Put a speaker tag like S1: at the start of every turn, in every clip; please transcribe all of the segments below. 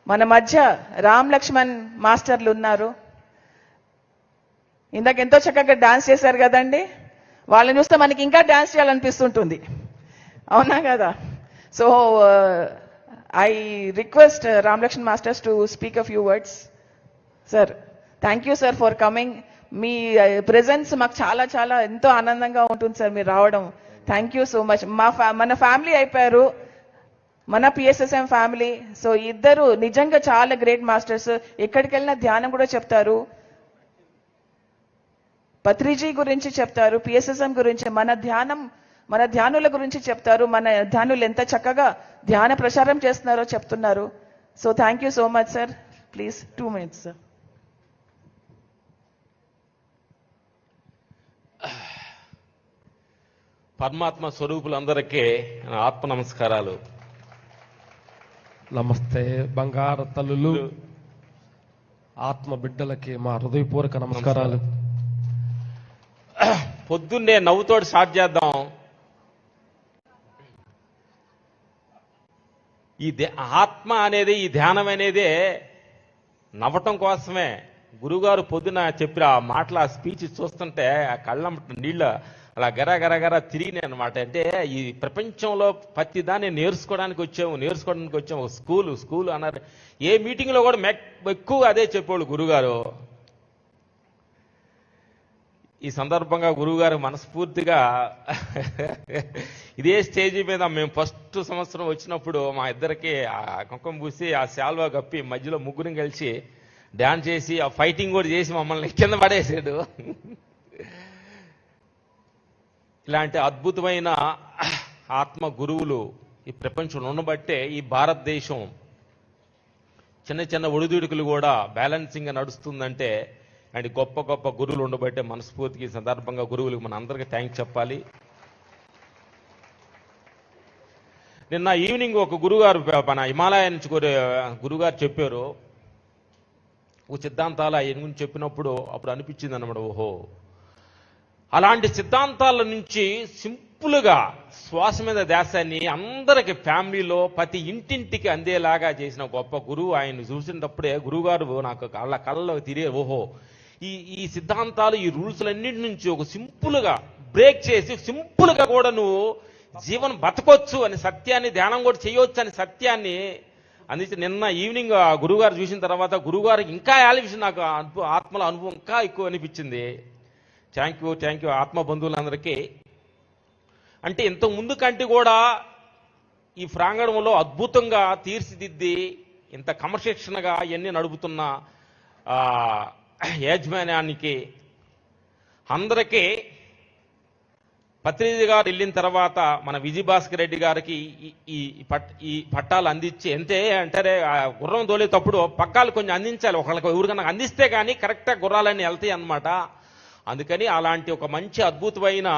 S1: మన మధ్య రామ్ లక్ష్మణ్ మాస్టర్లు ఉన్నారు. ఇందాక ఎంతో చక్కగా డాన్స్ చేశారు కదండి. వాళ్ళని చూస్తే మనకి ఇంకా డాన్స్ చేయాలనిపిస్తుంటుంది, అవునా కదా? So I request Ram Lakshman masters to speak a few words. Sir, thank you sir for coming. మీ ప్రెజెన్స్ మాకు చాలా చాలా ఎంతో ఆనందంగా ఉంటుంది సార్ మీరు రావడం. Thank you so much. మన ఫ్యామిలీ అయిపోయారు, మన పిఎస్ఎస్ఎం ఫ్యామిలీ. సో ఇద్దరు నిజంగా చాలా గ్రేట్ మాస్టర్స్. ఎక్కడికి వెళ్ళినా ధ్యానం కూడా చెప్తారు, పత్రిజీ గురించి చెప్తారు, పిఎస్ఎస్ఎం గురించి, మన ధ్యానుల గురించి చెప్తారు. మన ధ్యానులు ఎంత చక్కగా ధ్యాన ప్రచారం చేస్తున్నారో చెప్తున్నారు. So thank you so much sir. Please 2 minutes sir.
S2: పరమాత్మ స్వరూపులందరికీ ఆత్మ నమస్కారాలు.
S3: నమస్తే బంగారు తల్లులు, ఆత్మ బిడ్డలకి మా హృదయపూర్వక నమస్కారాలు.
S2: పొద్దున్నే నవ్వుతోటి స్టార్ట్ చేద్దాం. ఈ ఆత్మ అనేది, ఈ ధ్యానం అనేది నవ్వటం కోసమే. గురుగారు పొద్దున చెప్పిన ఆ మాటల స్పీచ్ చూస్తుంటే ఆ కళ్ళ నీళ్ళ అలా గర తిరిగినాయి అనమాట. అంటే ఈ ప్రపంచంలో ప్రతి దాన్ని నేర్చుకోవడానికి వచ్చాము. స్కూలు అన్నారు. ఏ మీటింగ్లో కూడా ఎక్కువ అదే చెప్పేవాళ్ళు గురుగారు. ఈ సందర్భంగా గురువుగారు మనస్ఫూర్తిగా ఇదే స్టేజీ మీద మేము ఫస్ట్ సంవత్సరం వచ్చినప్పుడు మా ఇద్దరికి ఆ కుంకుమ పూసి ఆ శాల్వా కప్పి మధ్యలో ముగ్గురం కలిసి డాన్స్ చేసి ఆ ఫైటింగ్ కూడా చేసి మమ్మల్ని కింద పడేసాడు. ఇలాంటి అద్భుతమైన ఆత్మ గురువులు ఈ ప్రపంచంలో ఉండబట్టే ఈ భారతదేశం చిన్న చిన్న ఒడిదుడుకులు కూడా బ్యాలెన్సింగ్గా నడుస్తుందంటే అండ్ గొప్ప గొప్ప గురువులు ఉండబట్టే. మనస్ఫూర్తికి ఈ సందర్భంగా గురువులకు మన అందరికీ థ్యాంక్స్ చెప్పాలి. నిన్న ఈవినింగ్ ఒక గురుగారు మన హిమాలయ నుంచి గురుగారు చెప్పారు. ఒక సిద్ధాంతాలు ఆయన గురించి చెప్పినప్పుడు అప్పుడు అనిపించింది అన్నమాట, ఓహో అలాంటి సిద్ధాంతాల నుంచి సింపుల్గా శ్వాస మీద ధ్యాసాన్ని అందరికి ఫ్యామిలీలో ప్రతి ఇంటింటికి అందేలాగా చేసిన గొప్ప గురువు. ఆయన చూసినప్పుడే గురువుగారు నాకు కళ్ళలో తిరిగే, ఓహో ఈ సిద్ధాంతాలు, ఈ రూల్స్లన్నింటి నుంచి ఒక సింపుల్గా బ్రేక్ చేసి సింపుల్గా కూడా నువ్వు జీవనం బతకొచ్చు అని సత్యాన్ని, ధ్యానం కూడా చేయవచ్చు అని సత్యాన్ని అందించి నిన్న ఈవినింగ్ గురువుగారు చూసిన తర్వాత గురువుగారికి ఇంకా ఆలోచించి నాకు ఆత్మల అనుభవం ఇంకా ఎక్కువ అనిపించింది. థ్యాంక్ యూ ఆత్మ బంధువులందరికీ. అంటే ఇంతకు ముందు కంటే కూడా ఈ ప్రాంగణంలో అద్భుతంగా తీర్చిదిద్ది ఇంత క్రమశిక్షణగా ఇవన్నీ నడుపుతున్న యాజమాన్యానికి అందరికీ, పత్రిజీ గారు వెళ్ళిన తర్వాత మన విజయభాస్కర్ రెడ్డి గారికి ఈ పట్టాలు అందించి అంటే గుర్రం తోలేటప్పుడు పగ్గాలు కొంచెం అందించాలి. ఒకళ్ళకి ఎవరికన్నా అందిస్తే కానీ కరెక్ట్గా గుర్రాలన్నీ వెళ్తాయి అన్నమాట. అందుకని అలాంటి ఒక మంచి అద్భుతమైన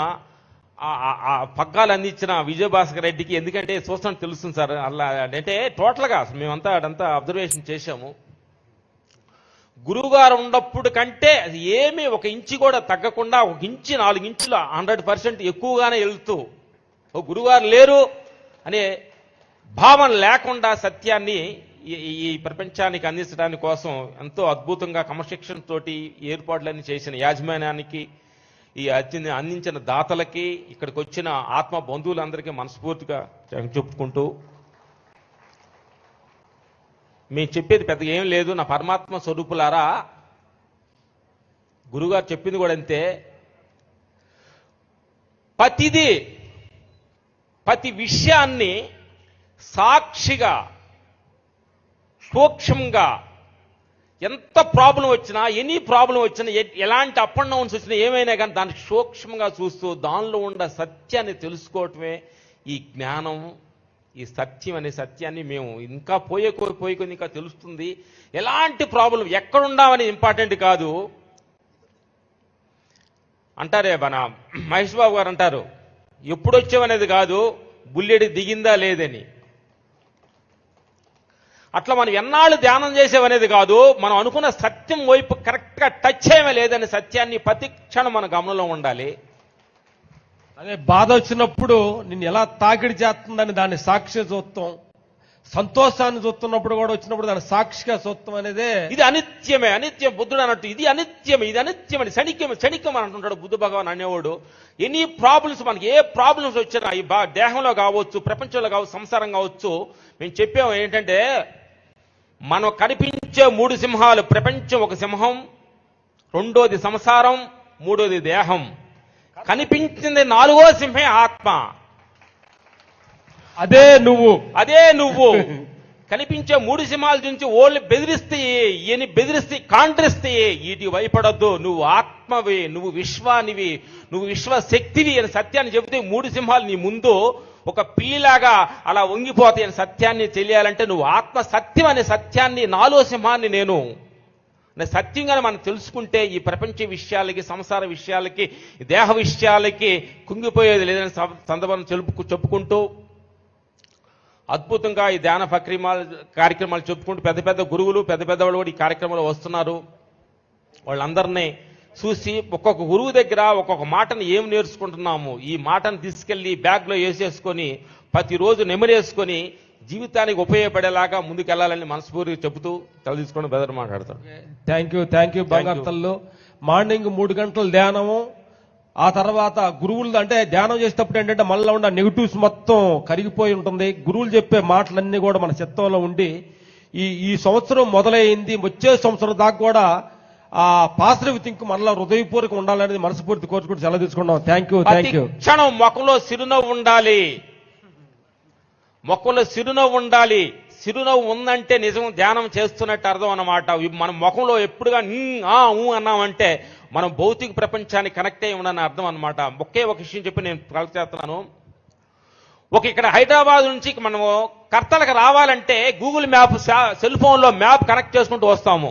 S2: ఆ పగ్గాలు అందించిన విజయభాస్కర్ రెడ్డికి, ఎందుకంటే చూస్తాను తెలుస్తుంది సార్, అలా అంటే టోటల్గా మేమంతా అదంతా అబ్జర్వేషన్ చేశాము. గురువుగారు ఉన్నప్పుడు కంటే అది ఏమీ ఒక ఇంచి కూడా తగ్గకుండా 1 ఇంచు 4 ఇంచుల 100% ఎక్కువగానే వెళ్తూ గురువుగారు లేరు అనే భావన లేకుండా సత్యాన్ని ఈ ప్రపంచానికి అందించడానికి కోసం ఎంతో అద్భుతంగా క్రమశిక్షణ తోటి ఏర్పాట్లన్నీ చేసిన యాజమాన్యానికి, ఈ అందించిన దాతలకి, ఇక్కడికి వచ్చిన ఆత్మ బంధువులందరికీ మనస్ఫూర్తిగా చెప్పుకుంటూ, మేము చెప్పేది పెద్దగా ఏం లేదు. నా పరమాత్మ స్వరూపులారా, గురుగారు చెప్పింది కూడా అంతే. ప్రతి విషయాన్ని సాక్షిగా, సూక్ష్మంగా, ఎంత ప్రాబ్లం వచ్చినా, ఎనీ ప్రాబ్లం వచ్చినా, ఎలాంటి అప్ అండ్ డౌన్స్ వచ్చినా, ఏమైనా కానీ దాన్ని సూక్ష్మంగా చూస్తూ దానిలో ఉన్న సత్యాన్ని తెలుసుకోవటమే ఈ జ్ఞానం, ఈ సత్యం అనే సత్యాన్ని మేము ఇంకా పోయే ఇంకా తెలుస్తుంది. ఎలాంటి ప్రాబ్లం ఎక్కడున్నామని ఇంపార్టెంట్ కాదు. అంటారే మన మహేష్ బాబు గారు అంటారు, ఎప్పుడొచ్చామనేది కాదు, బుల్లెడి దిగిందా లేదని. అట్లా మనం ఎన్నాళ్ళు ధ్యానం చేసేవనేది కాదు, మనం అనుకున్న సత్యం వైపు కరెక్ట్గా టచ్ చేయమే లేదని సత్యాన్ని ప్రతి క్షణం మన గమనంలో ఉండాలి.
S3: అదే బాధ వచ్చినప్పుడు నిన్ను ఎలా తాకిడి చేస్తుందని దాన్ని సాక్షి చూస్తాం. సంతోషాన్ని చూస్తున్నప్పుడు కూడా వచ్చినప్పుడు దాని సాక్షిగా చూస్తాం అనేదే
S2: ఇది అనిత్యమే, అనిత్యం. బుద్ధుడు అన్నట్టు ఇది అనిత్యమే, ఇది అనిత్యమని క్షణికం అని అంటుంటాడు బుద్ధ భగవాన్ అనేవాడు. ఎనీ ప్రాబ్లమ్స్, మనకి ఏ ప్రాబ్లమ్స్ వచ్చినా ఈ దేహంలో కావచ్చు, ప్రపంచంలో కావచ్చు, సంసారం కావచ్చు, మేము చెప్పాము ఏంటంటే మనం కనిపించే 3 సింహాలు, ప్రపంచం ఒక సింహం, రెండోది సంసారం, మూడోది దేహం. కనిపించింది 4వ సింహే ఆత్మ.
S3: అదే నువ్వు
S2: కనిపించే 3 సింహాల నుంచి ఓళ్ళు బెదిరిస్తాయి, ఈయన బెదిరిస్తాయి, కాంట్రిస్తాయి. వీటికి భయపడద్దు, నువ్వు ఆత్మవి, నువ్వు విశ్వానివి, నువ్వు విశ్వశక్తివి అని సత్యాన్ని చెబితే 3 సింహాలు నీ ముందు ఒక పిల్లిలాగా అలా వంగిపోతాయి అని సత్యాన్ని తెలియాలంటే నువ్వు ఆత్మ సత్యం అనే సత్యాన్ని, 4వ సింహాన్ని నేను సత్యంగానే మనం తెలుసుకుంటే ఈ ప్రపంచ విషయాలకి, సంసార విషయాలకి, దేహ విషయాలకి కుంగిపోయేది లేదని సందర్భం చెప్పుకుంటూ అద్భుతంగా ఈ ధ్యాన కార్యక్రమాలు చెప్పుకుంటూ పెద్ద పెద్ద గురువులు, పెద్ద పెద్ద వాళ్ళు కూడా ఈ కార్యక్రమంలో వస్తున్నారు. వాళ్ళందరినీ చూసి ఒక్కొక్క గురువు దగ్గర ఒక్కొక్క మాటను ఏం నేర్చుకుంటున్నాము, ఈ మాటను తీసుకెళ్లి బ్యాగ్లో వేసేసుకొని ప్రతిరోజు నెమరేసుకొని జీవితానికి ఉపయోగపడేలాగా ముందుకెళ్లాలని మనస్ఫూర్తిగా చెబుతూ తీసుకొని బెదర్ మాట్లాడతాడు.
S3: థ్యాంక్ యూ బంగారు తల్లు. మార్నింగ్ 3 గంటల ధ్యానము, ఆ తర్వాత గురువులు అంటే ధ్యానం చేసేటప్పుడు ఏంటంటే మనలో ఉన్న నెగిటివ్స్ మొత్తం కరిగిపోయి ఉంటుంది. గురువులు చెప్పే మాటలన్నీ కూడా మన చిత్తంలో ఉండి ఈ సంవత్సరం మొదలైంది, వచ్చే సంవత్సరం దాకా కూడా ఆ పాజిటివ్ థింక్ మనలో హృదయపూర్వకం ఉండాలనేది మనస్ఫూర్తి కోరుకుంటూ సెలవు తీసుకున్నాం. Thank you.
S2: క్షణం మొక్కలో చిరునవ్వు ఉండాలి, మొక్కలో చిరునవ్వు ఉండాలి. చిరునవ్వు ఉందంటే నిజం ధ్యానం చేస్తున్నట్టు అర్థం అన్నమాట. మన ముఖంలో ఎప్పుడుగా అన్నామంటే మనం భౌతిక ప్రపంచానికి కనెక్ట్ అయి ఉండని అర్థం అనమాట. ఒకే ఒక విషయం చెప్పి నేను కలెక్ట్ చేస్తున్నాను. ఇక్కడ హైదరాబాద్ నుంచి మనము కర్తలకు రావాలంటే గూగుల్ మ్యాప్, సెల్ ఫోన్లో మ్యాప్ కనెక్ట్ చేసుకుంటూ వస్తాము.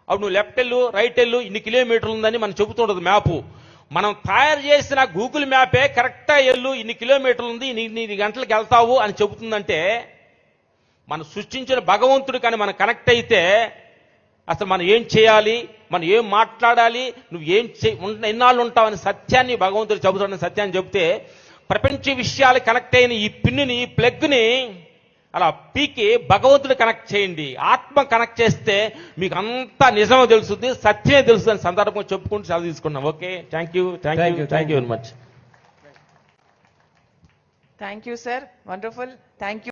S2: అప్పుడు నువ్వు లెఫ్ట్ వెళ్ళు, రైట్ వెళ్ళు, ఇన్ని కిలోమీటర్లు ఉందని మనం చెబుతుండదు మ్యాపు. మనం తయారు చేసిన గూగుల్ మ్యాపే కరెక్ట్గా వెళ్ళు, ఇన్ని కిలోమీటర్లు ఉంది, ఇన్ని గంటలకు వెళ్తావు అని చెబుతుందంటే మనం సృష్టించిన భగవంతుడు కానీ మనం కనెక్ట్ అయితే అసలు మనం ఏం చేయాలి, మనం ఏం మాట్లాడాలి, నువ్వు ఏం ఎన్నాళ్ళు ఉంటావని సత్యాన్ని భగవంతుడు చెబుతాడని సత్యాన్ని చెబితే ప్రపంచ విషయాలు కనెక్ట్ అయిన ఈ పిన్నుని, ఈ ప్లగ్ని అలా పీకి భగవంతుడు కనెక్ట్ చేయండి. ఆత్మ కనెక్ట్ చేస్తే మీకు అంతా నిజమో తెలుస్తుంది, సత్యమే తెలుస్తుంది సందర్భంగా చెప్పుకుంటూ సెలవు తీసుకున్నాం. Okay, thank you very much.
S1: Thank you, sir. Wonderful. Thank you.